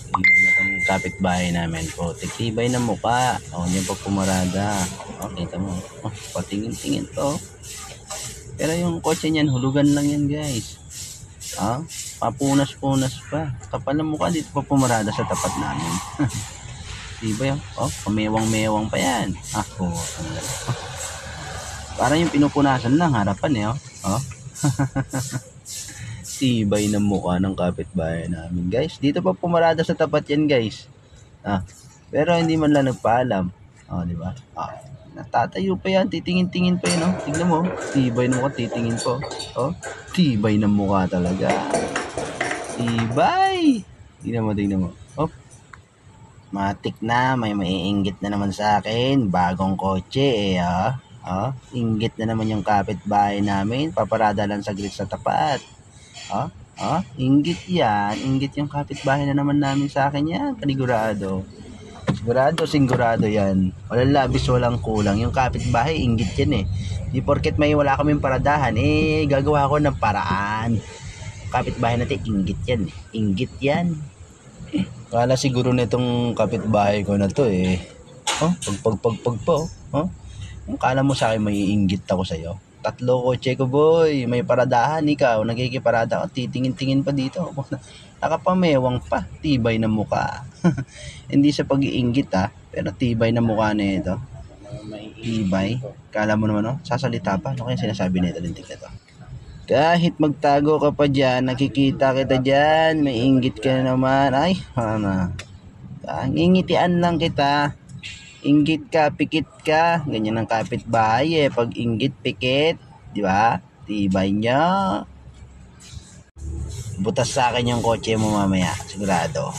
Tingnan mo itong kapitbahay namin po. Tibay na mukha. O, hindi pa pumarada. O, kita mo. O, patingin-tingin to. Pero yung kotse niyan, hulugan lang yan guys. O, papunas-punas pa. Kapal na mukha, dito pa pumarada sa tapat namin. Tibay o. O, pamewang-mewang pa yan. Ako. Parang yung pinupunasan lang harapan eh. O. Tibay ng mukha ng kapitbahay namin guys. Dito pa pumarada sa tapat yan guys. Pero hindi man lang nagpaalam. Di ba? Natatayo pa yan, titingin-tingin pa yan. Tignan mo, tibay ng mukha, titingin po. Tibay ng mukha talaga. Tibay. Tignan mo. Matik na, may maiinggit na naman sa akin. Bagong kotse eh. Inggit na naman yung kapitbahay namin. Paparada lang saglit sa tapat. Inggit yan. Inggit yung kapitbahay na naman namin sa akin yan. Panigurado. Sigurado yan. Walang labis, walang kulang. Yung kapitbahay, inggit yan eh. Di porket may wala kaming paradahan, gagawa ko ng paraan. Kapitbahay natin, inggit yan eh. Inggit yan. Kala siguro nitong kapitbahay ko na to eh. Pag po. Kala mo sa akin may inggit ako sa'yo. 3 kotse ko boy, may paradahan, ikaw nagigiparada ka, titingin-tingin pa dito. Nakapamewang pa, tibay na mukha. Hindi sa pag-iinggit pero tibay na mukha na ito. Tibay. Kala mo naman sasalita pa. Ano kaya sinasabi nito lintik na to? Kahit magtago ka pa dyan, nakikita kita dyan, may inggit ka na naman. Ay, ngingitian lang kita. Inggit ka, pikit ka. Ganyan ang kapitbahay pag inggit, pikit, di ba? Tibay niya. Butas sa akin yung kotse mo mamaya, sigurado.